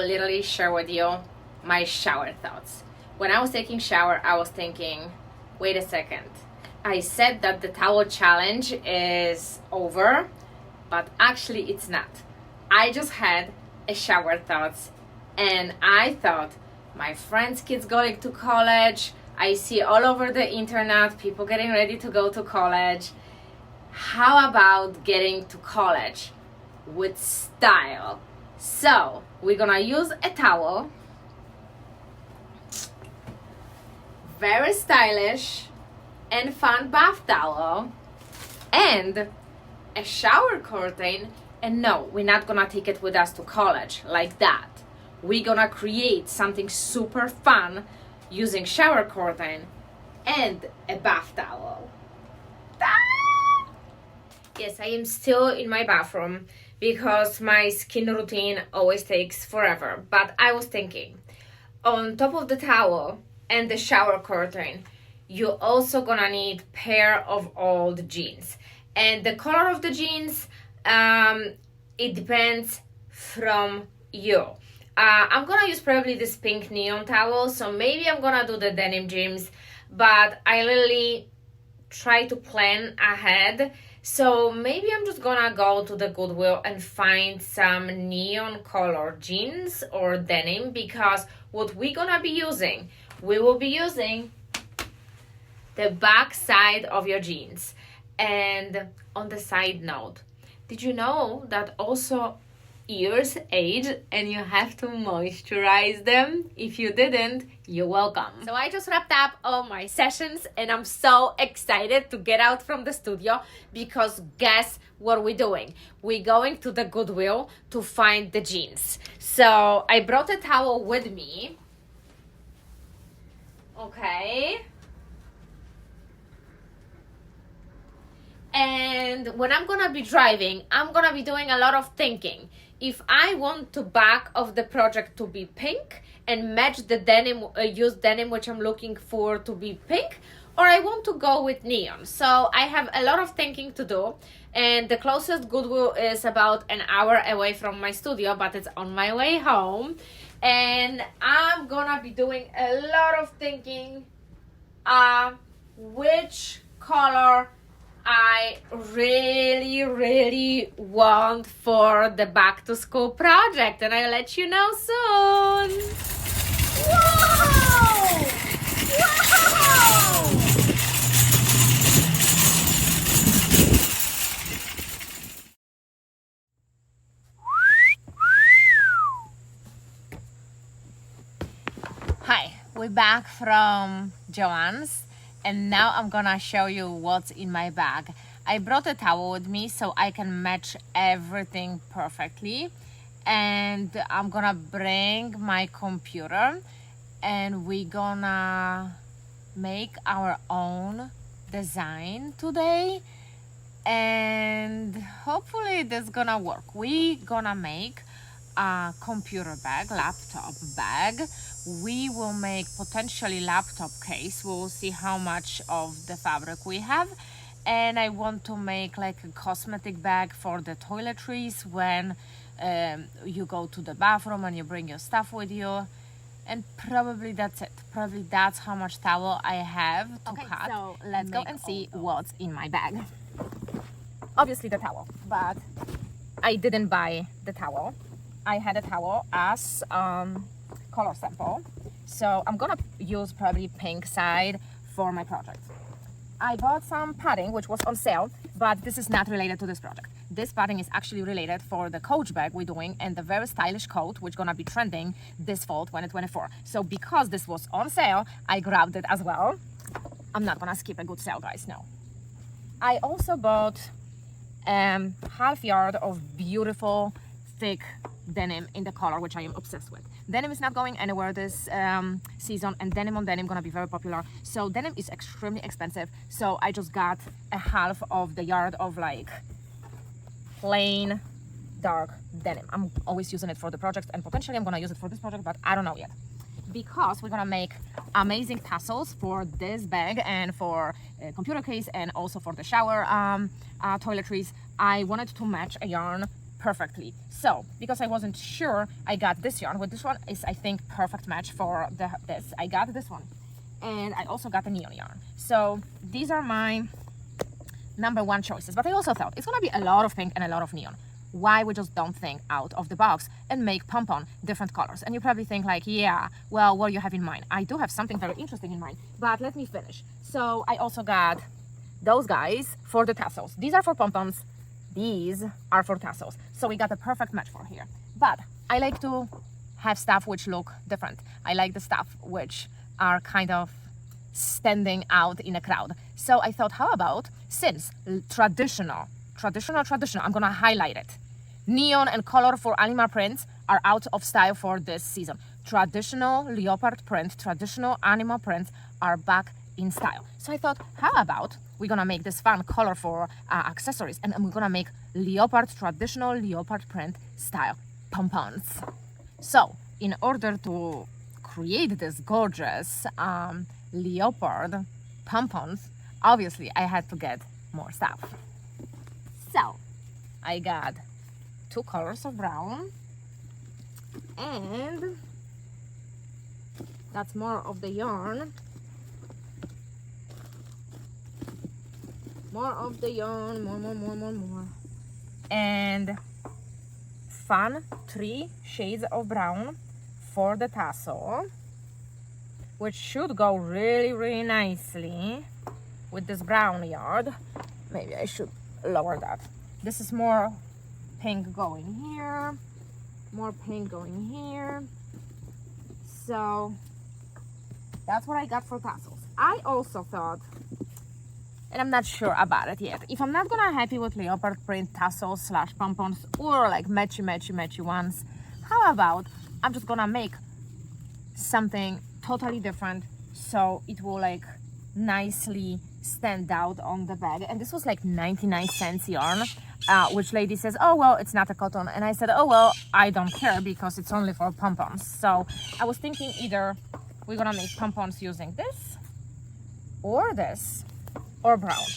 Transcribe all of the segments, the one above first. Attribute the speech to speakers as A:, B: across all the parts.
A: will literally share with you my shower thoughts. When I was taking shower, I was thinking, wait a second. I said that the towel challenge is over, but actually it's not. I just had a shower thoughts, and I thought my friends' kids going to college. I see all over the internet people getting ready to go to college. How about getting to college with style? So we're gonna use a towel, very stylish and fun bath towel, and a shower curtain. And no, we're not gonna take it with us to college like that. We're gonna create something super fun using shower curtain and a bath towel. Yes, I am still in my bathroom because my skin routine always takes forever. But I was thinking, on top of the towel and the shower curtain, you're also gonna need pair of old jeans. And the color of the jeans, it depends from you. I'm gonna use probably this pink neon towel, so maybe I'm gonna do the denim jeans, but I literally try to plan ahead. So maybe I'm just gonna go to the Goodwill and find some neon color jeans or denim, because what we're gonna be using, we will be using the back side of your jeans. And on the side note, did you know that also ears age and you have to moisturize them? If you didn't, you're welcome. So I just wrapped up all my sessions and I'm so excited to get out from the studio, because guess what we're doing? We're going to the Goodwill to find the jeans. So I brought a towel with me. Okay. And when I'm gonna be driving, I'm gonna be doing a lot of thinking. If I want to back of the project to be pink and match the denim, use denim which I'm looking for to be pink, or I want to go with neon. So I have a lot of thinking to do, and the closest Goodwill is about an hour away from my studio, but it's on my way home. And I'm gonna be doing a lot of thinking which color I really want for the back to school project, and I'll let you know soon. Whoa! Wow! Hi, we're back from Joann's. And now I'm gonna show you what's in my bag. I brought a towel with me so I can match everything perfectly. And I'm gonna bring my computer and we're gonna make our own design today. And hopefully this gonna work. We're gonna make a computer bag, laptop bag. We will make potentially laptop case. We'll see how much of the fabric we have. And I want to make like a cosmetic bag for the toiletries when you go to the bathroom and you bring your stuff with you. And probably that's it. Probably that's how much towel I have to cut. So let's go and see what's in my bag. Obviously the towel, but I didn't buy the towel. I had a towel as color sample, so I'm gonna use probably pink side for my project. I bought some padding which was on sale, but this is not related to this project. This padding is actually related for the coach bag we're doing and the very stylish coat which gonna be trending this fall 2024. So because this was on sale, I grabbed it as well. I'm not gonna skip a good sale, guys, no. I also bought half yard of beautiful thick denim in the color which I am obsessed with. Denim is not going anywhere this season, and denim on denim gonna be very popular. So denim is extremely expensive, so I just got a half of the yard of like plain dark denim. I'm always using it for the project, and potentially I'm gonna use it for this project, but I don't know yet. Because we're gonna make amazing tassels for this bag and for a computer case and also for the shower toiletries, I wanted to match a yarn perfectly. So because I wasn't sure, I got this yarn. With this one is, I think, perfect match for this. I got this one, and I also got the neon yarn. So these are my number one choices. But I also thought it's gonna be a lot of pink and a lot of neon. Why we just don't think out of the box and make pom-pom different colors? And you probably think like, yeah, well, what do you have in mind? I do have something very interesting in mind, but let me finish. So I also got those guys for the tassels. These are for pom-poms. These are for tassels. So we got a perfect match for here. But I like to have stuff which look different. I like the stuff which are kind of standing out in a crowd. So I thought, how about, since traditional, I'm gonna highlight it. Neon and color for animal prints are out of style for this season. Traditional leopard print, traditional animal prints are back in style. So I thought, how about we're gonna make this fun color for accessories, and we're gonna make traditional leopard print style pompons. So in order to create this gorgeous leopard pompons, obviously I had to get more stuff. So I got 2 colors of brown, and that's more of the yarn. More of the yarn, more. And fun 3 shades of brown for the tassel, which should go really, really nicely with this brown yarn. Maybe I should lower that. This is more pink going here, more pink going here. So that's what I got for tassels. I also thought, and I'm not sure about it yet, if I'm not gonna happy with leopard print tassels / pompons or like matchy ones, how about I'm just gonna make something totally different so it will like nicely stand out on the bag. And this was like 99 cents yarn, which lady says, oh well, it's not a cotton. And I said, oh well, I don't care because it's only for pompons. So I was thinking either we're gonna make pompons using this or brown.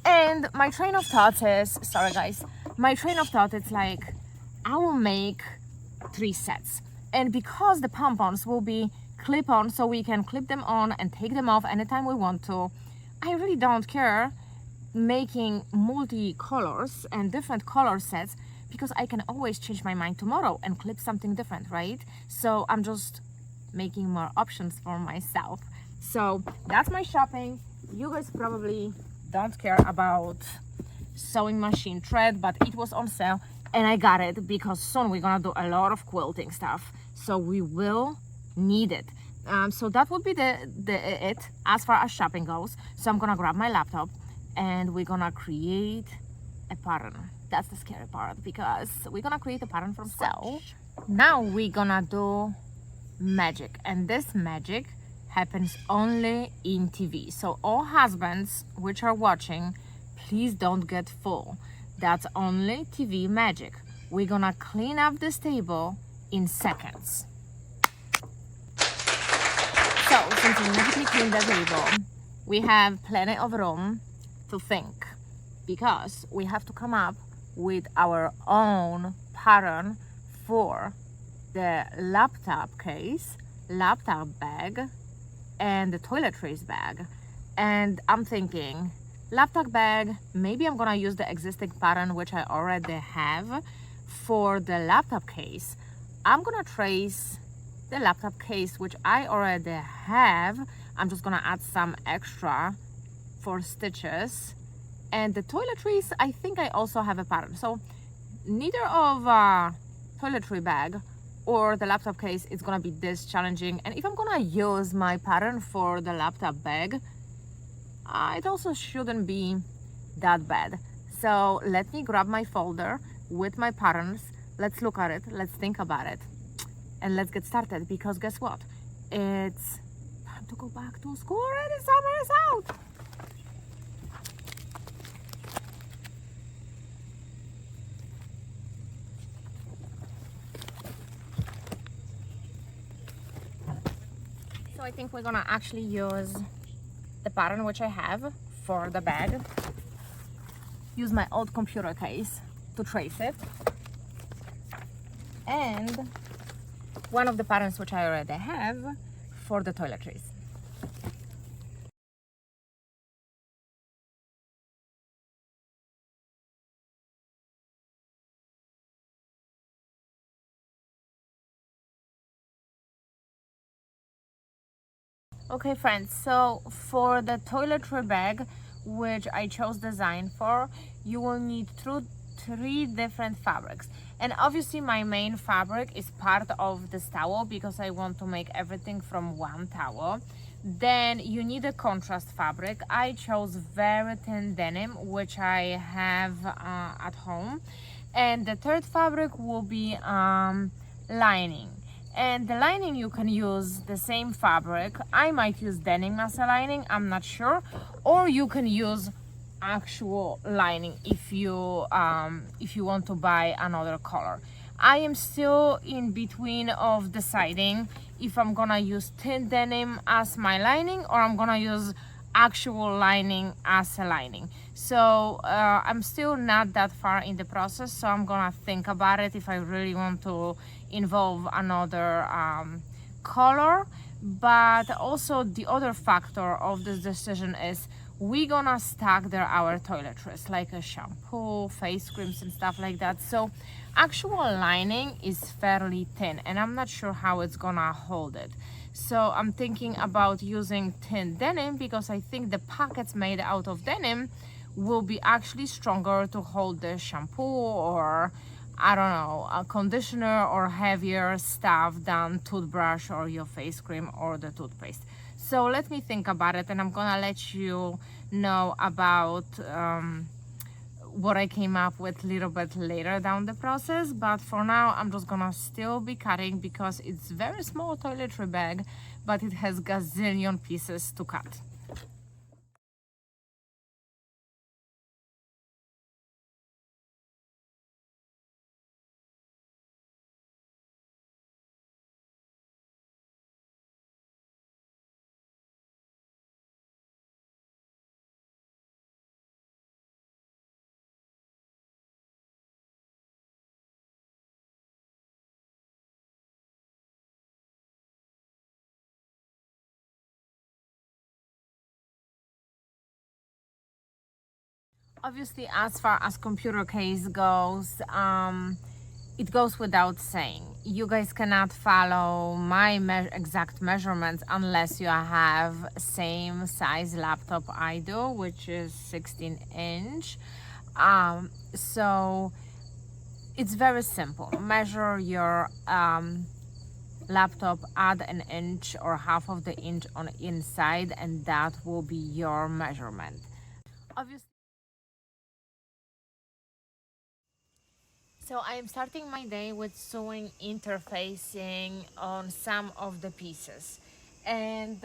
A: And my train of thought is, sorry guys, my train of thought is like, I will make 3 sets. And because the pompons will be clip-on, so we can clip them on and take them off anytime we want to, I really don't care making multi-colors and different color sets, because I can always change my mind tomorrow and clip something different, right? So I'm just making more options for myself. So that's my shopping. You guys probably don't care about sewing machine thread, but it was on sale and I got it because soon we're gonna do a lot of quilting stuff, so we will need it. So that would be it as far as shopping goes. So I'm gonna grab my laptop and we're gonna create a pattern. That's the scary part, because we're gonna create a pattern from scratch. So now we're gonna do magic, and this magic happens only in TV. So all husbands which are watching, please don't get full. That's only TV magic. We're gonna clean up this table in seconds. So since we magically cleaned the table, we have plenty of room to think, because we have to come up with our own pattern for the laptop case, laptop bag, and the toiletries bag. And I'm thinking laptop bag, maybe I'm gonna use the existing pattern which I already have. For the laptop case, I'm gonna trace the laptop case which I already have. I'm just gonna add some extra for stitches. And the toiletries, I think I also have a pattern. So neither of toiletry bag or the laptop case is gonna be this challenging. And if I'm gonna use my pattern for the laptop bag, it also shouldn't be that bad. So let me grab my folder with my patterns. Let's look at it, let's think about it, and let's get started, because guess what? It's time to go back to school already. Summer is out. So I think we're gonna actually use the pattern which I have for the bag. Use my old computer case to trace it. and one of the patterns which I already have for the toiletries. Okay friends, so for the toiletry bag which I chose design for, you will need three different fabrics, and obviously my main fabric is part of this towel because I want to make everything from one towel. Then you need a contrast fabric. I chose very thin denim which I have at home, and the third fabric will be lining. And the lining, you can use the same fabric. I might use denim as a lining, I'm not sure, or you can use actual lining if you want to buy another color. I am still in between of deciding if I'm gonna use thin denim as my lining or I'm gonna use actual lining as a lining. So I'm still not that far in the process, so I'm gonna think about it if I really want to involve another color. But also the other factor of this decision is we're gonna stack there our toiletries like a shampoo, face creams and stuff like that. So actual lining is fairly thin and I'm not sure how it's gonna hold it. So I'm thinking about using thin denim because I think the pockets made out of denim will be actually stronger to hold the shampoo or I don't know, a conditioner or heavier stuff than toothbrush or your face cream or the toothpaste. So let me think about it and I'm gonna let you know about what I came up with a little bit later down the process. But for now I'm just gonna still be cutting because it's very small toiletry bag, but it has gazillion pieces to cut. Obviously, as far as computer case goes, it goes without saying. You guys cannot follow my exact measurements unless you have same size laptop I do, which is 16-inch. So it's very simple. Measure your laptop, add an inch or half of the inch on the inside, and that will be your measurement. Obviously. So I am starting my day with sewing interfacing on some of the pieces. And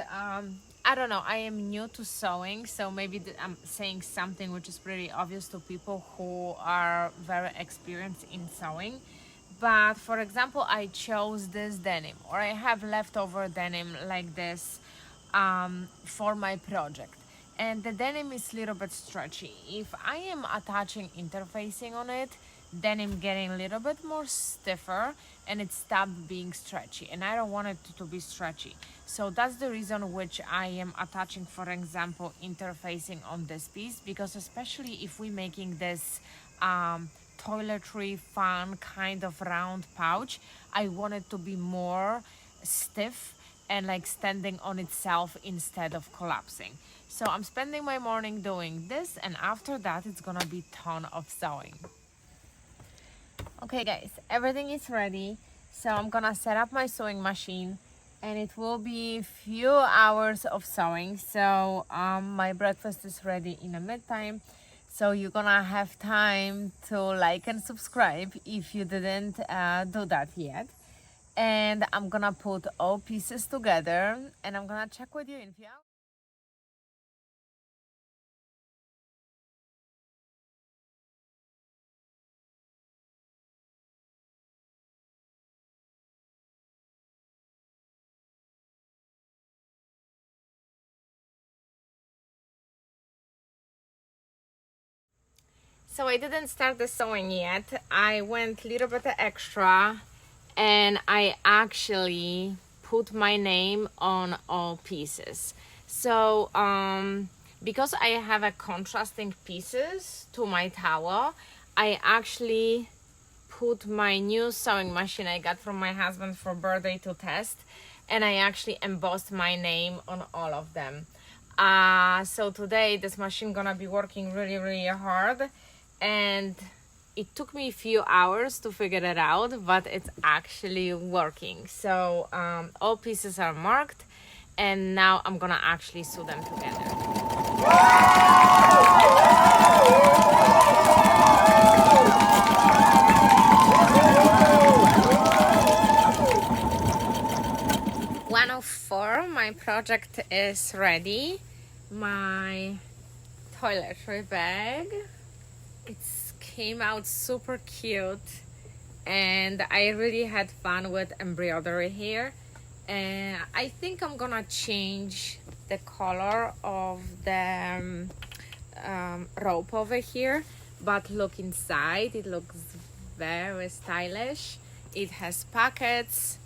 A: I don't know, I am new to sewing, so maybe I'm saying something which is pretty obvious to people who are very experienced in sewing. But for example, I chose this denim, or I have leftover denim like this for my project. And the denim is a little bit stretchy. If I am attaching interfacing on it, denim getting a little bit more stiffer and it stopped being stretchy, and I don't want it to be stretchy. So that's the reason which I am attaching, for example, interfacing on this piece, because especially if we're making this toiletry fun kind of round pouch, I want it to be more stiff and like standing on itself instead of collapsing. So I'm spending my morning doing this, and after that it's gonna be ton of sewing. Okay guys, everything is ready, so I'm gonna set up my sewing machine and it will be few hours of sewing. So my breakfast is ready in the meantime, so you're gonna have time to like and subscribe if you didn't do that yet. And I'm gonna put all pieces together and I'm gonna check with you in a few hours. So I didn't start the sewing yet. I went a little bit extra and I actually put my name on all pieces. So because I have a contrasting pieces to my towel, I actually put my new sewing machine I got from my husband for birthday to test, and I actually embossed my name on all of them. So today this machine gonna be working really hard, and it took me a few hours to figure it out, but it's actually working. So all pieces are marked, and now I'm gonna actually sew them together. My project is ready. My toiletry bag. It came out super cute, and I really had fun with embroidery here. And I think I'm gonna change the color of the rope over here, but look inside, it looks very stylish. It has pockets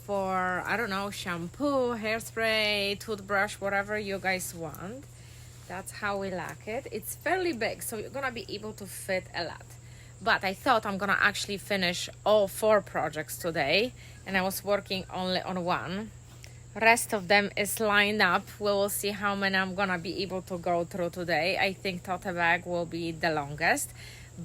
A: for, I don't know, shampoo, hairspray, toothbrush, whatever you guys want. That's how we like it. It's fairly big, so you're gonna be able to fit a lot. But I thought I'm gonna actually finish all 4 projects today, and I was working only on one. Rest of them is lined up. We will see how many I'm gonna be able to go through today. I think Tote bag will be the longest,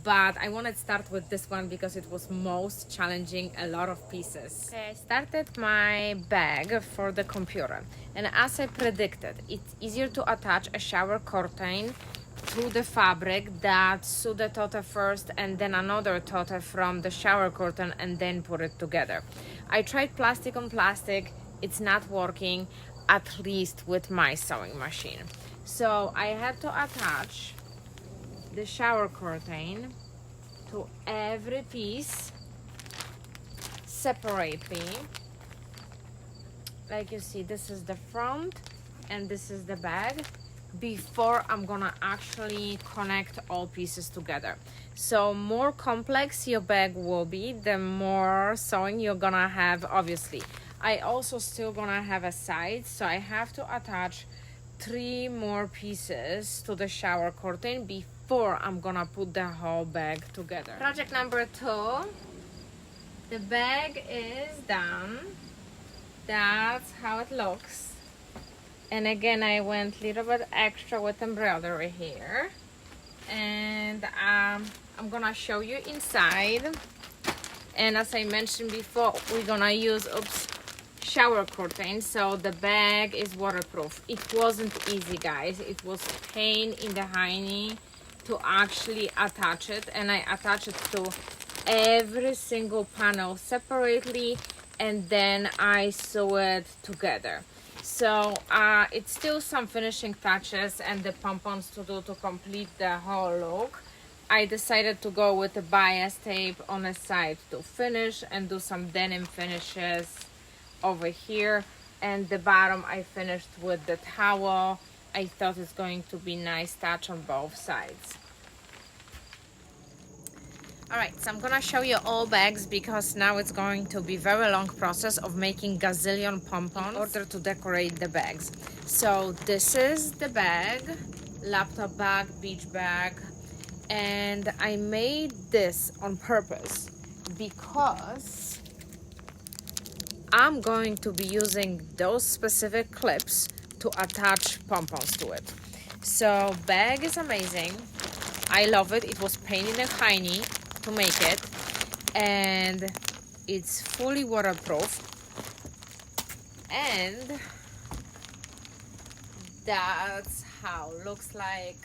A: but I wanted to start with this one because it was most challenging, a lot of pieces. Okay, I started my bag for the computer, and as I predicted, it's easier to attach a shower curtain to the fabric that sew the Tote first and then another Tote from the shower curtain and then put it together. I tried plastic on plastic, it's not working, at least with my sewing machine. So I had to attach the shower curtain to every piece separately. Like you see, this is the front and this is the bag before I'm gonna actually connect all pieces together. So more complex your bag will be, the more sewing you're gonna have, obviously. I also still gonna have a side, so I have to attach 3 more pieces to the shower curtain before I'm gonna put the whole bag together. Project number 2. The bag is done. That's how it looks. And again, I went a little bit extra with embroidery here. And I'm gonna show you inside. And as I mentioned before, we're gonna use, shower curtain, so the bag is waterproof. It wasn't easy, guys. It was pain in the hiney to actually attach it, and I attach it to every single panel separately, and then I sew it together. So it's still some finishing touches and the pompons to do to complete the whole look. I decided to go with the bias tape on the side to finish and do some denim finishes over here, and the bottom I finished with the towel. I thought it's going to be nice touch on both sides. Alright, so I'm gonna show you all bags because now it's going to be very long process of making gazillion pompons in order to decorate the bags. So this is the bag, laptop bag, beach bag, and I made this on purpose because I'm going to be using those specific clips to attach pompons to it. So bag is amazing. I love it. It was pain in the hiney to make it, and it's fully waterproof, and that's how it looks like.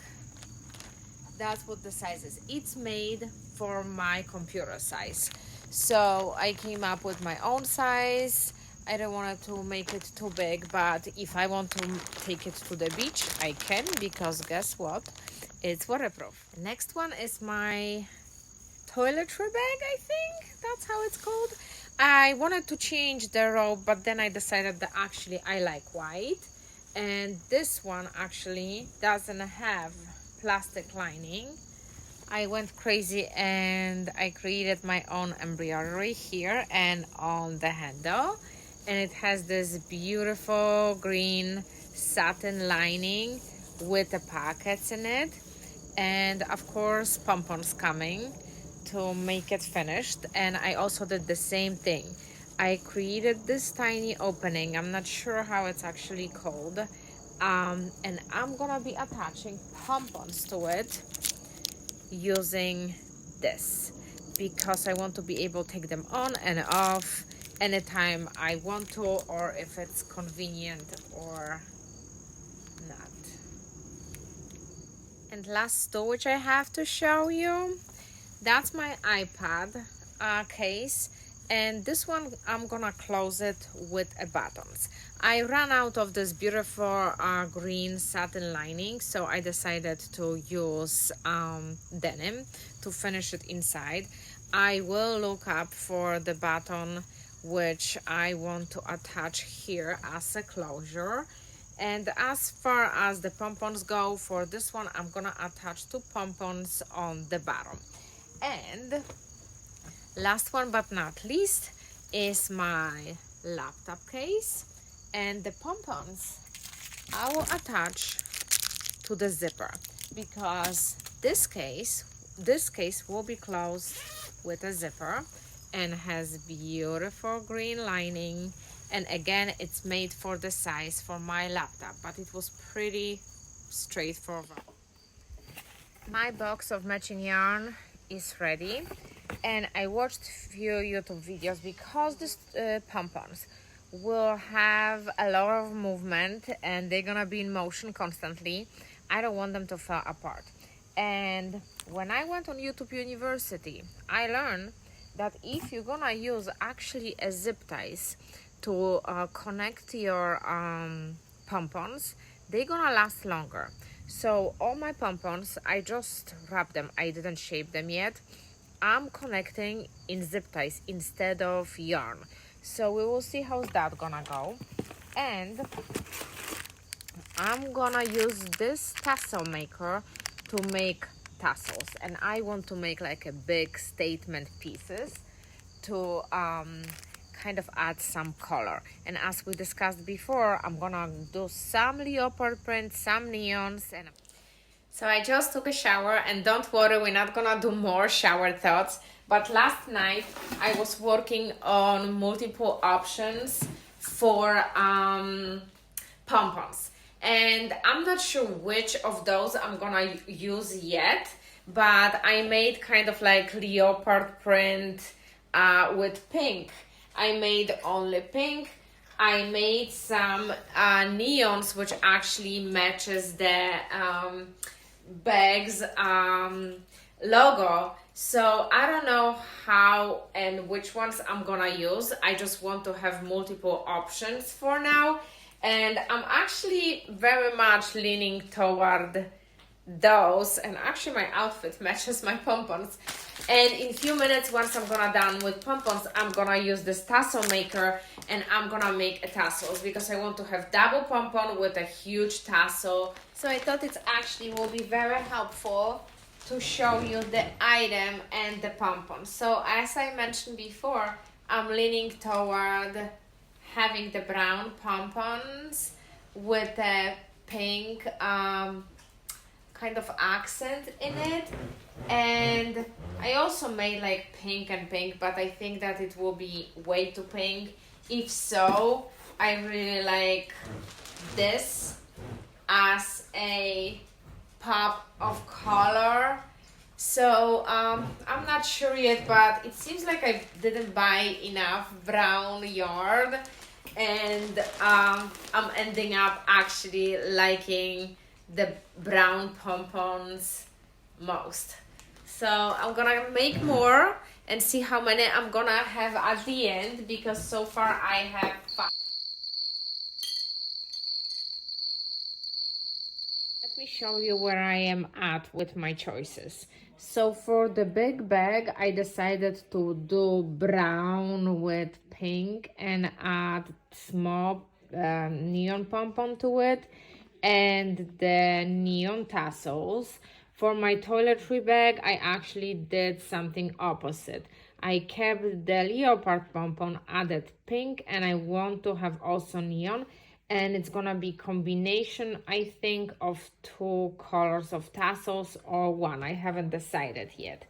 A: That's what the size is. It's made for my computer size, so I came up with my own size. I don't want to make it too big, but if I want to take it to the beach, I can, because guess what? It's waterproof. Next one is my toiletry bag, I think that's how it's called. I wanted to change the rope, but then I decided that actually I like white, and this one actually doesn't have plastic lining. I went crazy and I created my own embroidery here and on the handle, and it has this beautiful green satin lining with the pockets in it, and of course pompons coming to make it finished. And I also did the same thing. I created this tiny opening, I'm not sure how it's actually called, and I'm gonna be attaching pompons to it using this, because I want to be able to take them on and off anytime I want to, or if it's convenient or not. And last tool which I have to show you, that's my iPad case, and this one I'm gonna close it with a buttons. I ran out of this beautiful green satin lining, so I decided to use denim to finish it inside. I will look up for the button which I want to attach here as a closure. And as far as the pompons go, for this one I'm gonna attach 2 pompons on the bottom. And last one but not least is my laptop case, and the pompons I will attach to the zipper, because this case will be closed with a zipper and has beautiful green lining. And again, it's made for the size for my laptop, but it was pretty straightforward. My box of matching yarn is ready, and I watched few YouTube videos, because these pompons will have a lot of movement and they're gonna be in motion constantly. I don't want them to fall apart. And when I went on YouTube University, I learned that if you're gonna use actually a zip ties to connect your pompons, they're gonna last longer. So all my pompons, I just wrap them, I didn't shape them yet. I'm connecting in zip ties instead of yarn, so we will see how's that gonna go. And I'm gonna use this tassel maker to make tassels, and I want to make like a big statement pieces to kind of add some color. And as we discussed before, I'm gonna do some leopard print, some neons. And so I just took a shower, and don't worry, we're not gonna do more shower thoughts, but last night I was working on multiple options for pompons, and I'm not sure which of those I'm gonna use yet, but I made kind of like leopard print with pink. I made only pink. I made some neons, which actually matches the bag's logo. So I don't know how and which ones I'm gonna use. I just want to have multiple options for now, and I'm actually very much leaning toward those. And actually my outfit matches my pompons. And in a few minutes, once I'm gonna done with pompons, I'm gonna use this tassel maker, and I'm gonna make a tassels, because I want to have double pompon with a huge tassel. So I thought it actually will be very helpful to show you the item and the pompon. So as I mentioned before, I'm leaning toward having the brown pompons with a pink kind of accent in it. And I also made like pink and pink, but I think that it will be way too pink. If so, I really like this as a pop of color. So I'm not sure yet, but it seems like I didn't buy enough brown yarn, and I'm ending up actually liking the brown pompons most. So I'm gonna make more and see how many I'm gonna have at the end, because so far I have 5. Let me show you where I am at with my choices. So for the big bag, I decided to do brown with pink and add small neon pompon to it, and the neon tassels For my toiletry bag, I actually did something opposite. I kept the leopard pom-pom, added pink, and I want to have also neon. And it's gonna be combination, I think, of two colors of tassels or one. I haven't decided yet.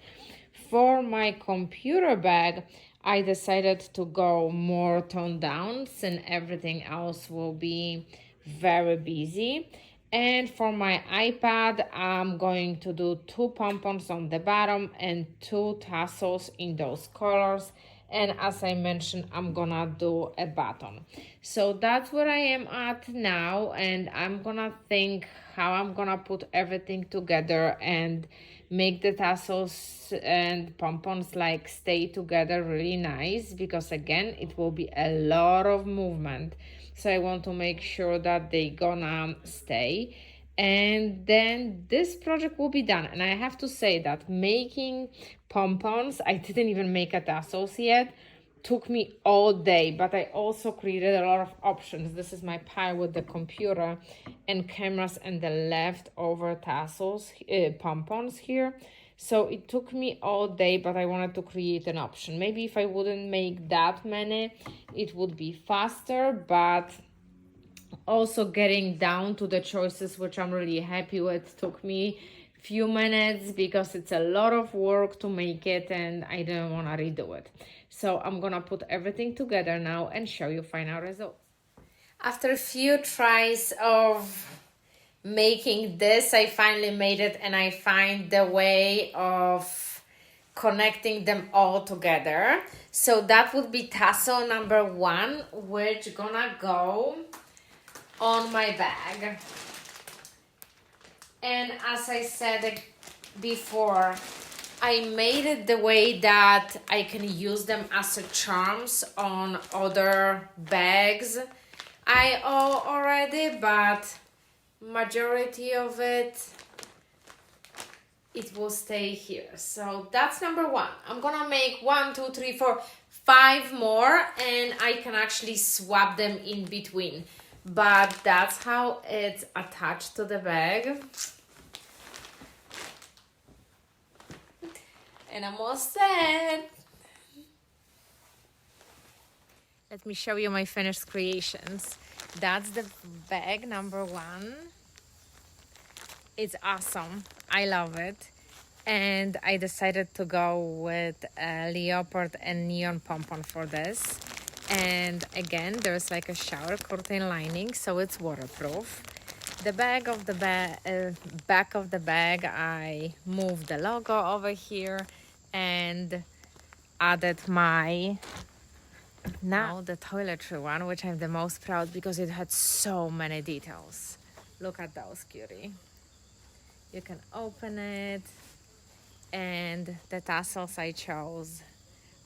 A: For my computer bag, I decided to go more toned down since everything else will be very busy. And for my iPad, I'm going to do two pom-poms on the bottom and two tassels in those colors. And as I mentioned, I'm gonna do a button. So that's where I am at now, and I'm gonna think how I'm gonna put everything together and make the tassels and pompons like stay together really nice, because again it will be a lot of movement, so I want to make sure that they gonna stay. And then this project will be done. And I have to say that making pompons, I didn't even make a tassels yet, took me all day, but I also created a lot of options. This is my pile with the computer and cameras and the leftover tassels, pompons here. So it took me all day, but I wanted to create an option. Maybe if I wouldn't make that many, it would be faster, but also getting down to the choices, which I'm really happy with, took me few minutes because it's a lot of work to make it and I didn't want to redo it. So I'm gonna put everything together now and show you final results. After a few tries of making this, I finally made it, and I find the way of connecting them all together. So that would be tassel number 1, which gonna go on my bag. And as I said before, I made it the way that I can use them as a charms on other bags I own already, but majority of it will stay here. So that's number 1. I'm gonna make 1, 2, 3, 4, 5 more, and I can actually swap them in between. But that's how it's attached to the bag. And I'm all set. Let me show you my finished creations. That's the bag number 1. It's awesome. I love it. And I decided to go with a leopard and neon pom-pom for this. And again, there's like a shower curtain lining, so it's waterproof. The back of the bag, I moved the logo over here and added my now the toiletry one, which I'm the most proud because it had so many details. Look at those, cutie. You can open it, and the tassels I chose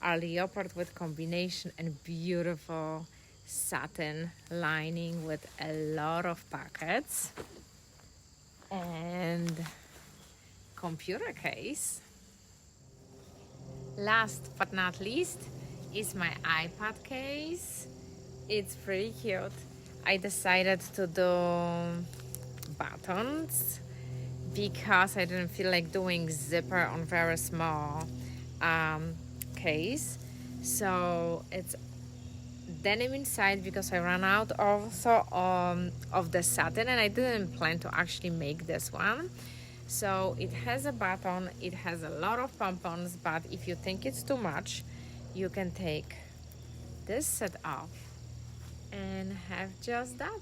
A: are leopard with combination and beautiful satin lining with a lot of pockets, and computer case. Last but not least is my iPad case. It's pretty cute. I decided to do buttons because I didn't feel like doing zipper on very small case. So it's denim inside because I ran out also of the satin, and I didn't plan to actually make this one. So it has a button, it has a lot of pompons, but if you think it's too much, you can take this set off and have just that.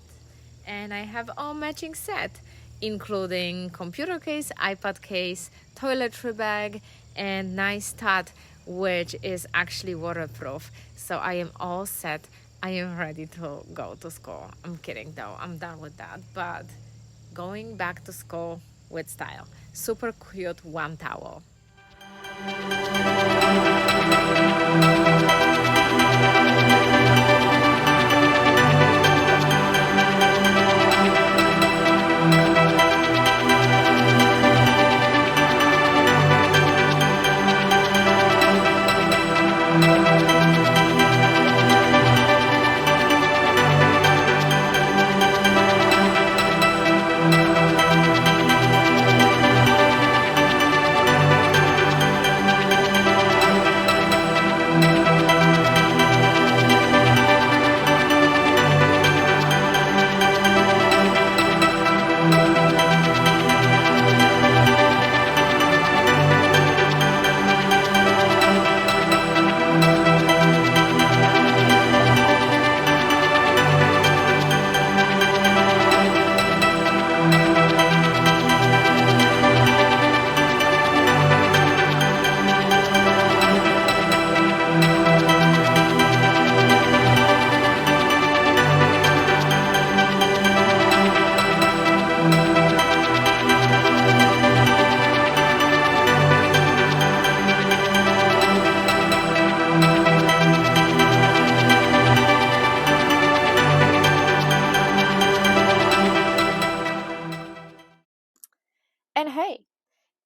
A: And I have all matching set, including computer case, iPad case, toiletry bag, and nice Tote, which is actually waterproof. So I am all set. I am ready to go to school. I'm kidding though, I'm done with that, but going back to school with style. Super cute one towel.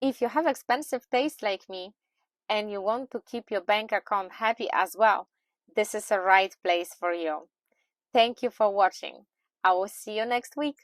B: If you have expensive taste like me and you want to keep your bank account happy as well, this is the right place for you. Thank you for watching. I will see you next week.